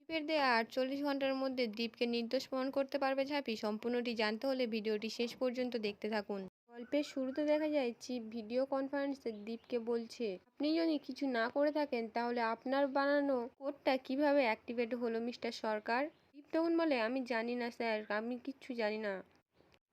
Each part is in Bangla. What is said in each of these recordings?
দীপের দেয়া ৪৮ ঘন্টার মধ্যে দীপকে নির্দোষ প্রমাণ করতে পারবে ঝাঁপি। সম্পূর্ণটি জানতে হলে ভিডিওটি শেষ পর্যন্ত দেখতে থাকুন। গল্পের শুরুতে দেখা যায় চিফ ভিডিও কনফারেন্সে দীপকে বলছে, আপনি যদি কিছু না করে থাকেন তাহলে আপনার বানানো কোডটা কিভাবে অ্যাক্টিভেট হলো মিস্টার সরকার। দীপ তখন বলে, আমি জানি না স্যার, আমি কিচ্ছু জানি না।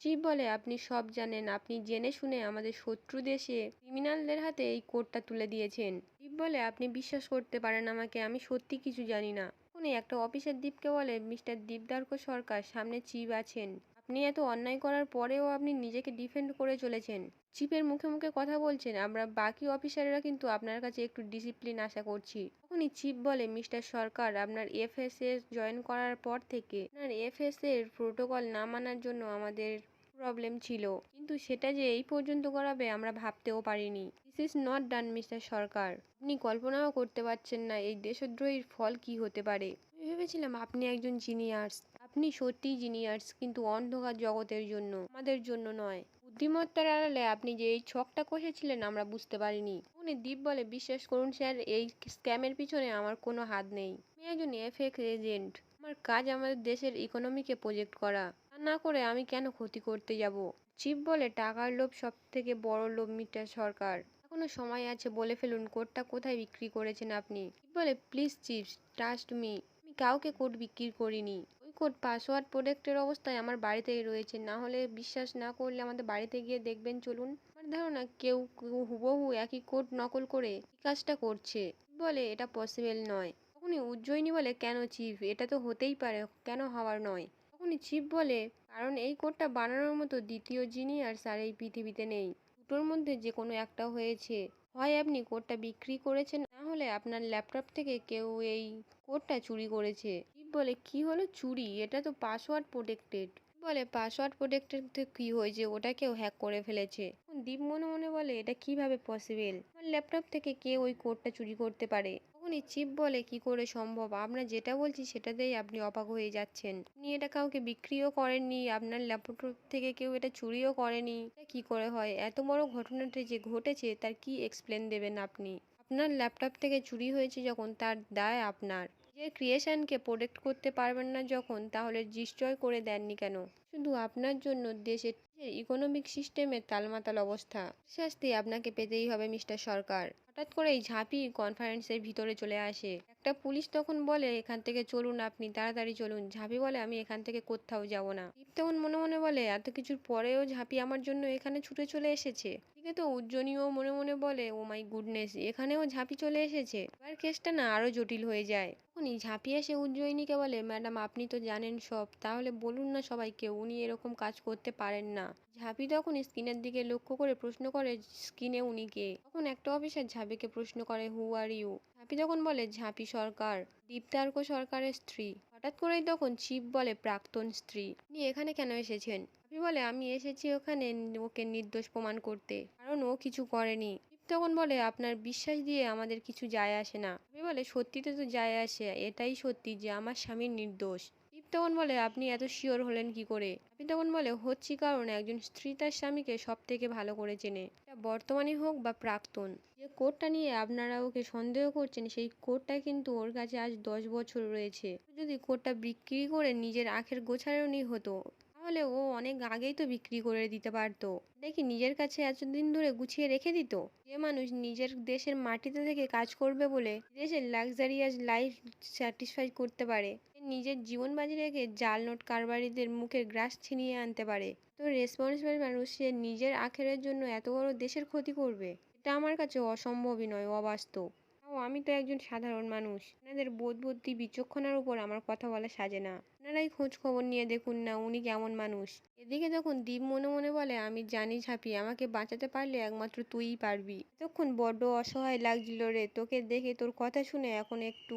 চিফ বলে, আপনি সব জানেন, আপনি জেনে শুনে আমাদের শত্রু দেশে ক্রিমিনালদের হাতে এই কোডটা তুলে দিয়েছেন। দীপ বলে, আপনি বিশ্বাস করতে পারেন আমাকে, আমি সত্যি কিছু জানি না। উনি একটা অফিসার দীপকে বলে, মিস্টার দীপদার্ক সরকার, সামনে চিফ আছেন, আপনি এত অন্যায় করার পরেও আপনি নিজেকে ডিফেন্ড করে চলেছেন। চিফের মুখে মুখে কথা বলছেন, আমরা বাকি অফিসাররা কিন্তু আপনার কাছে একটু ডিসিপ্লিন আশা করছি। তখনই চিফ বলে, মিস্টার সরকার, আপনার এফএসএস জয়েন করার পর থেকে আপনার এফএস এর প্রোটোকল না মানার জন্য আমাদের প্রবলেম ছিল, কিন্তু সেটা যে এই পর্যন্ত করাবে আমরা ভাবতেও পারিনি। This is not done mister Sarkar. আপনি কল্পনাও করতে পারছেন না এই দেশদ্রোহীর ফল কি হতে পারে। আমি ভেবেছিলাম আপনি একজন জিনিয়ার্স, আপনি সত্যিই জিনিয়ার্স, কিন্তু অন্ধকার জগতের জন্য, আমাদের জন্য নয়। বুদ্ধিমত্তার আড়ালে আপনি যে এই ছকটা কষেছিলেন আমরা বুঝতে পারিনি। উনি দীপ বলে, বিশ্বাস করুন স্যার, এই স্ক্যামের পিছনে আমার কোনো হাত নেই। আমি একজন এফএক্স এজেন্ট, আমার কাজ আমাদের দেশের ইকোনমিকে প্রজেক্ট করা, তা না করে আমি কেন ক্ষতি করতে যাব। চিফ বলে, টাকার লোভ সব থেকে বড় লোভ মিস্টার সরকার, এখনো সময় আছে, বলে ফেলুন কোডটা কোথায় বিক্রি করেছেন আপনি। চিফ বলে, প্লিজ চিফ, ট্রাস্ট মি, আমি কাউকে কোড বিক্রি করিনি। ওই কোড পাসওয়ার্ড প্রোটেক্টের অবস্থায় আমার বাড়িতেই রয়েছে, না হলে বিশ্বাস না করলে আমাদের বাড়িতে গিয়ে দেখবেন চলুন। আমার ধারণা কেউ কেউ হুবহু একই কোড নকল করে এই কাজটা করছে। বলে, এটা পসিবল নয়। তখনই উজ্জয়িনী বলে, কেন চিফ, এটা তো হতেই পারে, কেন হওয়ার নয়। তখনই চিফ বলে, কারণ এই কোডটা বানানোর মতো দ্বিতীয় জিনিয়ার্স আর এই পৃথিবীতে নেই। দুটোর মধ্যে যে কোনো একটা হয়েছে, হয় আপনি কোডটা বিক্রি করেছেন, না হলে আপনার ল্যাপটপ থেকে কেউ এই কোডটা চুরি করেছে। চিফ বলে, কি হলো চুরি, এটা তো পাসওয়ার্ড প্রোটেক্টেড। বলে, পাসওয়ার্ড প্রোটেক্টেড কি হয়েছে, ওটা কেউ হ্যাক করে ফেলেছে। দীপ মনে মনে বলে, এটা কিভাবে পসিবল, আমার ল্যাপটপ থেকে কেউ ওই কোডটা চুরি করতে পারে। তখনই চিপ বলে, কি করে সম্ভব, আমরা যেটা বলছি সেটাতেই আপনি অবাক হয়ে যাচ্ছেন, আপনি এটা কাউকে বিক্রিও করেননি, আপনার ল্যাপটপ থেকে কেউ এটা চুরিও করেনি, এটা কি করে হয়। এত বড় ঘটনাটি যে ঘটেছে তার কি এক্সপ্লেন দেবেন আপনি। আপনার ল্যাপটপ থেকে চুরি হয়েছে যখন, তার দায় আপনার। নিজের ক্রিয়েশনকে প্রোটেক্ট করতে পারবেন না যখন, তাহলে ডিস্ট্রয় করে দেননি কেন। শুধু আপনার জন্য দেশের ইকোনমিক সিস্টেমের তালমাতাল অবস্থা, শাস্তি আপনাকে পেতেই হবে মিস্টার সরকার। হঠাৎ করেই ঝাঁপি কনফারেন্সের ভিতরে চলে আসে। একটা পুলিশ তখন বলে, এখান থেকে চলুন, আপনি তাড়াতাড়ি চলুন। ঝাঁপি বলে, আমি এখান থেকে কোথাও যাব না। দীপ তখন মনে মনে বলে, এত কিছুর পরেও ঝাঁপি আমার জন্য এখানে ছুটে চলে এসেছে। এদিকে তো উজ্জয়িনীও মনে মনে বলে, ও মাই গুডনেস, এখানেও ঝাঁপি চলে এসেছে। এবার কেসটা না আরো জটিল হয়ে যায়। তখনই ঝাঁপি এসে উজ্জয়িনীকে বলে, ম্যাডাম আপনি তো জানেন সব, তাহলে বলুন না সবাইকে, উনি এরকম কাজ করতে পারেন না। ঝাঁপি তখন স্ক্রিনের দিকে লক্ষ্য করে প্রশ্ন করে, স্ক্রিনে উনি কে। তখন একটা অফিসার ঝাঁপিকে প্রশ্ন করে, হু আর ইউ। ঝাঁপি তখন বলে, ঝাঁপি সরকার, দীপ্তার্ক সরকারের স্ত্রী। হঠাৎ করেই তখন চিফ বলে, প্রাক্তন স্ত্রী, আপনি এখানে কেন এসেছেন। ঝাঁপি বলে, আমি এসেছি ওখানে ওকে নির্দোষ প্রমাণ করতে, কারণ ও কিছু করেনি। চিফ তখন বলে, আপনার বিশ্বাস দিয়ে আমাদের কিছু যায় আসে না। ঝাঁপি বলে, সত্যিতে তো যায় আসে, এটাই সত্যি যে আমার স্বামী নির্দোষ। চিফ তখন বলে, আপনি এত শিওর হলেন কি করে। আপনি তখন বলে, হচ্ছি কারণ একজন স্ত্রী তার স্বামীকে সব থেকে ভালো করে চেনে, এটা বর্তমানে হোক বা প্রাক্তন। যে কোডটা নিয়ে আপনারা ওকে সন্দেহ করছেন, সেই কোডটা কিন্তু ওর কাছে আজ 10 বছর রয়েছে। যদি কোডটা বিক্রি করে নিজের আখের গোছানোই হতো, তাহলে ও অনেক আগেই তো বিক্রি করে দিতে পারতো, দেখি নিজের কাছে এতদিন ধরে গুছিয়ে রেখে দিত। যে মানুষ নিজের দেশের মাটিতে থেকে কাজ করবে বলে দেশের লাক্সারিয়াস লাইফ স্যাটিসফাই করতে পারে, সে নিজের জীবন বাজি রেখে জাল নোট কারবারিদের মুখের গ্রাস ছিনিয়ে আনতে পারে, তো রেসপন্সিবল মানুষ সে নিজের আখেরের জন্য এত বড় দেশের ক্ষতি করবে, এটা আমার কাছে অসম্ভবই নয়, অবাস্তব। তাও আমি তো একজন সাধারণ মানুষ, আপনাদের বোধ বুদ্ধি বিচক্ষণার উপর আমার কথা বলা সাজে না। আপনারাই খোঁজ খবর নিয়ে দেখুন না উনি কেমন মানুষ। এদিকে তখন দীপ মনে মনে বলে, আমি জানি ঝাঁপি, আমাকে বাঁচাতে পারলে একমাত্র তুইই পারবি। এতক্ষণ বড্ড অসহায় লাগছিল রে, তোকে দেখে, তোর কথা শুনে এখন একটু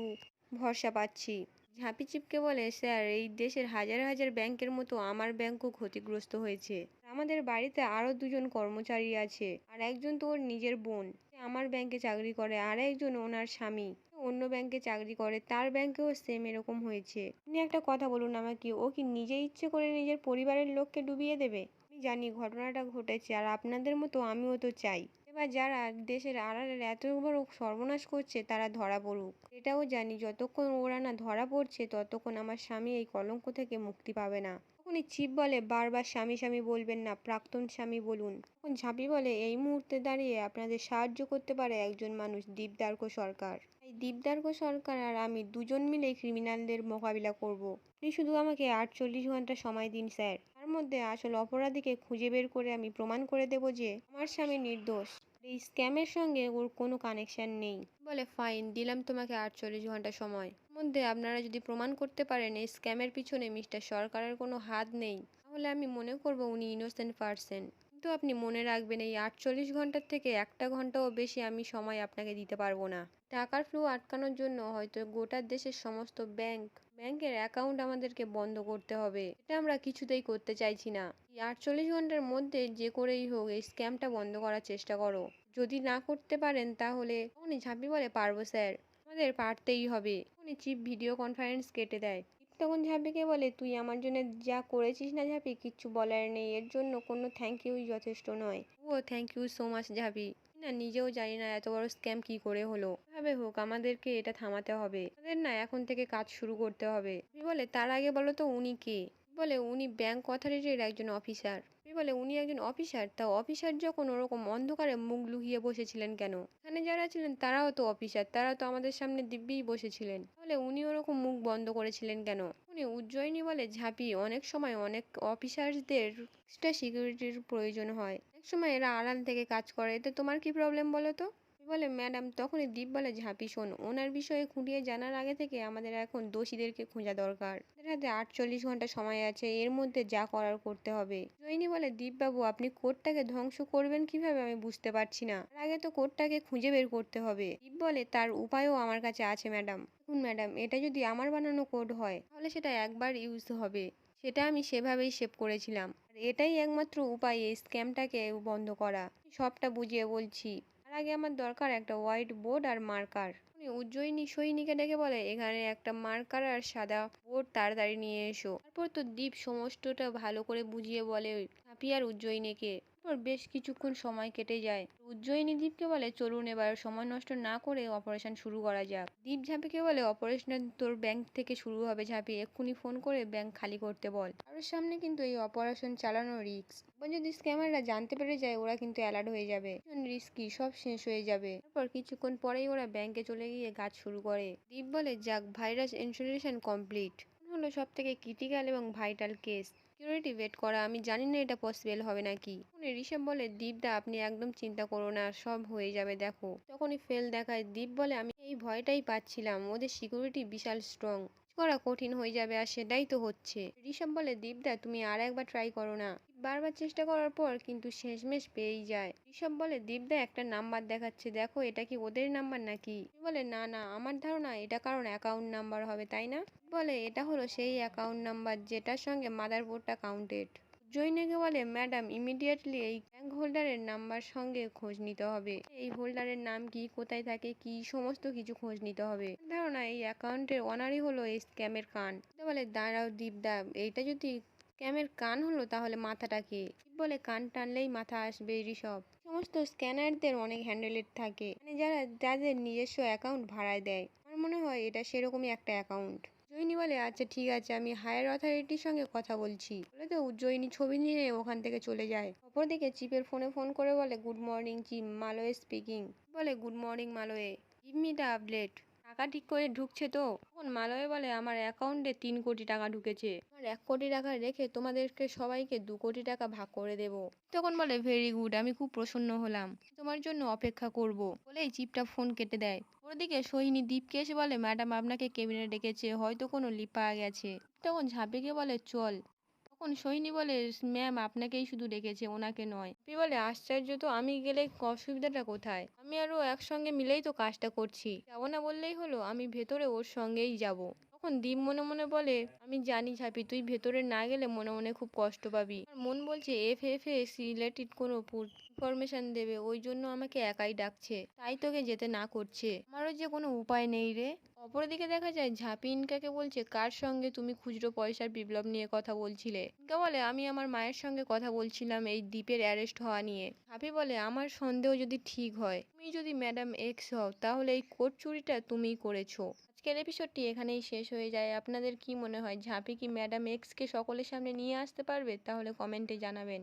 ভরসা পাচ্ছি। ঝাঁপি চিপকে বলে, স্যার, এই দেশের হাজার হাজার ব্যাংকের মতো আমার ব্যাংকও ক্ষতিগ্রস্ত হয়েছে। আমাদের বাড়িতে আরো দুজন কর্মচারী আছে, আর একজন তো ওর নিজের বোন, সে আমার ব্যাংকে চাকরি করে, আর একজন ওনার স্বামী অন্য ব্যাংকে চাকরি করে, তার ব্যাংকেও সেম এরকম হয়েছে। আপনি একটা কথা বলুন আমাকে, ও কি নিজে ইচ্ছে করে নিজের পরিবারের লোককে ডুবিয়ে দেবে। আমি জানি ঘটনাটা ঘটেছে, আর আপনাদের মতো আমিও তো চাই এবার যারা দেশের আড়ালের এত বড় সর্বনাশ করছে তারা ধরা পড়ুক। এটাও জানি যতক্ষণ ওরা না ধরা পড়ছে ততক্ষণ আমার স্বামী এই কলঙ্ক থেকে মুক্তি পাবে না। তখনই চিপ বলে, বারবার স্বামী স্বামী বলবেন না, প্রাক্তন স্বামী বলুন। তখন ঝাঁপি বলে, এই মুহূর্তে দাঁড়িয়ে আপনাদের সাহায্য করতে পারে একজন মানুষ, দীপদার্ক সরকার। এই দীপদার্ক সরকার আর আমি দুজন মিলেই ক্রিমিনালদের মোকাবিলা করব। আপনি শুধু আমাকে 48 ঘন্টা সময় দিন স্যার। তার মধ্যে আসল অপরাধীকে খুঁজে বের করে আমি প্রমাণ করে দেব যে আমার স্বামী নির্দোষ। এই স্ক্যামের সঙ্গে ওর কোনো কানেকশন নেই। বলে, ফাইন, দিলাম তোমাকে 48 ঘন্টা সময়। মধ্যে আপনারা যদি প্রমাণ করতে পারেন এই স্ক্যামের পিছনে মিস্টার সরকারের কোনো হাত নেই, তাহলে আমি মনে করব উনি ইনোসেন্ট পারসন। কিন্তু আপনি মনে রাখবেন, এই 48 ঘন্টার থেকে 1 ঘন্টাও বেশি আমি সময় আপনাকে দিতে পারবো না। টাকার ফ্লো আটকানোর জন্য হয়তো গোটা দেশের সমস্ত ব্যাংকের অ্যাকাউন্ট আমাদেরকে বন্ধ করতে হবে। এটা আমরা কিছুতেই করতে চাইছি না। এই 48 ঘন্টার মধ্যে যে করেই হোক এই স্ক্যামটা বন্ধ করার চেষ্টা করো। যদি না করতে পারেন তাহলে। তখনই ঝাঁপি বলে, পারবো স্যার, আমাদের পারতেই হবে। তখনই চিফ ভিডিও কনফারেন্স কেটে দেয়। তখন ঝাঁপিকে বলে, তুই আমার জন্য যা করেছিস না ঝাঁপি, কিচ্ছু বলার নেই, এর জন্য কোনো থ্যাংক ইউই যথেষ্ট নয়। ও থ্যাংক ইউ সো মাচ ঝাঁপি। না নিজেও জানি না এত বড় স্ক্যাম কি করে হলো। কিভাবে হোক আমাদেরকে এটা থামাতে হবে। আমাদের না এখন থেকে কাজ শুরু করতে হবে। বলে, তার আগে বলো তো উনি কে? বলে, উনি ব্যাংক অথরিটির একজন অফিসার। বলে, উনি একজন অফিসার? তা অফিসার যখন ওরকম অন্ধকারে মুখ লুকিয়ে বসেছিলেন কেন? এখানে যারা ছিলেন তারাও তো অফিসার, তারা তো আমাদের সামনে দিব্যিই বসেছিলেন, তাহলে উনি ওরকম মুখ বন্ধ করেছিলেন কেন? উনি উজ্জয়িনী বলে, ঝাঁপি, অনেক সময় অনেক অফিসার্সদের এক্সট্রা সিকিউরিটির প্রয়োজন হয়, অনেক সময় এরা আড়াল থেকে কাজ করে, এতে তোমার কি প্রবলেম বলো তো? বলে, ম্যাডাম। তখনই দীপ বলে, ঝাঁপি শোন, ওনার বিষয়ে খুঁটিয়ে জানার আগে থেকে আমাদের এখন দোষীদেরকে খোঁজা দরকার। আমাদের হাতে 48 ঘন্টা সময় আছে, এর মধ্যে যা করার করতে হবে। জয়িনী বলে, দীপবাবু আপনি কোর্টটাকে ধ্বংস করবেন কিভাবে আমি বুঝতে পারছি না। তার আগে তো কোর্টটাকে খুঁজে বের করতে হবে। দীপ বলে, তার উপায়ও আমার কাছে আছে ম্যাডাম। দেখুন ম্যাডাম, এটা যদি আমার বানানো কোড হয় তাহলে সেটা একবার ইউজ হবে, সেটা আমি সেভাবেই সেভ করেছিলাম। আর এটাই একমাত্র উপায় এই স্ক্যামটাকে বন্ধ করা। সবটা বুঝিয়ে বলছি। তার আগে আমার দরকার একটা হোয়াইট বোর্ড আর মার্কার। উনি উজ্জয়িনী সৈনিকে ডেকে বলে, এখানে একটা মার্কার আর সাদা বোর্ড তাড়াতাড়ি নিয়ে এসো। তারপর তো দীপ সমস্তটা ভালো করে বুঝিয়ে বলে ঝাঁপি আর উজ্জয়িনীকে। তারপর বেশ কিছুক্ষণ সময় কেটে যায়। উজ্জয়িনী দীপকে বলে, চলুন এবার সময় নষ্ট না করে অপারেশন শুরু করা যাক। দীপ ঝাঁপিকে বলে, অপারেশন তোর ব্যাংক থেকে শুরু হবে ঝাঁপি, এক্ষুনি ফোন করে ব্যাংক খালি করতে বল। কারোর সামনে কিন্তু এই অপারেশন চালানো রিস্ক। এবার যদি স্ক্যামাররা জানতে পেরে যায় ওরা কিন্তু অ্যালার্ট হয়ে যাবে, রিস্কি, সব শেষ হয়ে যাবে। তারপর কিছুক্ষণ পরেই ওরা ব্যাংকে চলে গিয়ে কাজ শুরু করে। দীপ বলে, যাক, ভাইরাস ইনস্টলেশন কমপ্লিট। হলো সব থেকে ক্রিটিক্যাল এবং ভাইটাল কেস, সিকিউরিটি ওয়েট করা। আমি জানি না এটা পসিবল হবে নাকি। তখন ঋষভ বলে, দীপদা আপনি একদম চিন্তা করো না, সব হয়ে যাবে দেখো। তখনই ফেল দেখায়। দীপ বলে, আমি এই ভয়টাই পাচ্ছিলাম, ওদের সিকিউরিটি বিশাল স্ট্রং, করা কঠিন হয়ে যাবে, আর সেটাই তো হচ্ছে। ঋষভ বলে, দীপদা তুমি আর একবার ট্রাই করো না। বারবার চেষ্টা করার পর কিন্তু শেষমেশ পেয়েই যায়। ঋষভ বলে, দীপদা একটা নাম্বার দেখাচ্ছে, দেখো এটা কি ওদের নাম্বার নাকি? বলে, না না, আমার ধারণা এটা কারণ অ্যাকাউন্ট নাম্বার হবে, তাই না? বলে, এটা হলো সেই অ্যাকাউন্ট নাম্বার যেটার সঙ্গে মাদারবোর্ডটা কাউন্টেড। জৈনেকে বলে, ম্যাডাম ইমিডিয়েটলি এই ব্যাংক হোল্ডারের নাম্বার সঙ্গে খোঁজ নিতে হবে। এই হোল্ডারের নাম কি, কোথায় থাকে, কি সমস্ত কিছু খোঁজ নিতে হবে। ধারণা এই অ্যাকাউন্টের ওনারই হলো এই স্ক্যামের কান। বলে, দাঁড়াও দীপদা, এইটা যদি স্ক্যামের কান হলো তাহলে মাথাটা কে? বলে, কান টানলেই মাথা আসবে ঋষভ। সমস্ত স্ক্যানারদের অনেক হ্যান্ডেলের থাকে, মানে যারা যাদের নিজস্ব অ্যাকাউন্ট ভাড়ায় দেয়। আমার মনে হয় এটা সেরকমই একটা অ্যাকাউন্ট। জয়িনী বলে, আচ্ছা ঠিক আছে, আমি হায়ার অথরিটির সঙ্গে কথা বলছি। বলে তো উজ্জয়িনী ছবি নিয়ে ওখান থেকে চলে যায়। অপরদিকে চিপের ফোনে ফোন করে বলে, good morning chief, Malay speaking. বলে, good morning Malay, give me the update. টাকা ঠিক করে ঢুকছে তো? তখন মালয়ে বলে, আমার অ্যাকাউন্টে 3 কোটি টাকা ঢুকেছে, আমার 1 কোটি টাকা রেখে তোমাদেরকে সবাইকে 2 কোটি টাকা ভাগ করে দেব। তখন বলে, ভেরি গুড, আমি খুব প্রসন্ন হলাম, তোমার জন্য অপেক্ষা করব। বলেই চিপটা ফোন কেটে দেয়। ওদিকে সোহিনী দীপকে এসে বলে, ম্যাডাম আপনাকে কেবিনে ডেকেছে, হয়তো কোনো লিপ পাওয়া গেছে। তখন ঝাঁপিকে বলে, চল। তখন সোহিনী বলে, ম্যাম আপনাকেই শুধু ডেকেছে, ওনাকে নয়। আপনি বলে, আশ্চর্য তো, আমি গেলে অসুবিধাটা কোথায়? আমি আরও একসঙ্গে মিলেই তো কাজটা করছি, যাবো না বললেই হলো, আমি ভেতরে ওর সঙ্গেই যাব। তখন দীপ মনে মনে বলে, আমি জানি ঝাঁপি, তুই ভেতরে না গেলে মনে মনে খুব কষ্ট পাবি। আর মন বলছে এফ রিলেটেড কোনো ইনফরমেশন দেবে, ওই জন্য আমাকে একাই ডাকছে, তাই তোকে যেতে না করছে। আমারও যে কোনো উপায় নেই রে। অপরদিকে দেখা যায় ঝাঁপি ইনকাকে বলছে, কার সঙ্গে তুমি খুচরো পয়সার বিপ্লব নিয়ে কথা বলছিলে? ইনকা বলে, আমি আমার মায়ের সঙ্গে কথা বলছিলাম এই দ্বীপের অ্যারেস্ট হওয়া নিয়ে। ঝাঁপি বলে, আমার সন্দেহ যদি ঠিক হয়, তুমি যদি ম্যাডাম এক্স হও, তাহলে এই কোট চুরিটা তুমিই করেছো। আজকের এপিসোডটি এখানেই শেষ হয়ে যায়। আপনাদের কি মনে হয়, ঝাঁপি কি ম্যাডাম এক্সকে সকলের সামনে নিয়ে আসতে পারবে? তাহলে কমেন্টে জানাবেন।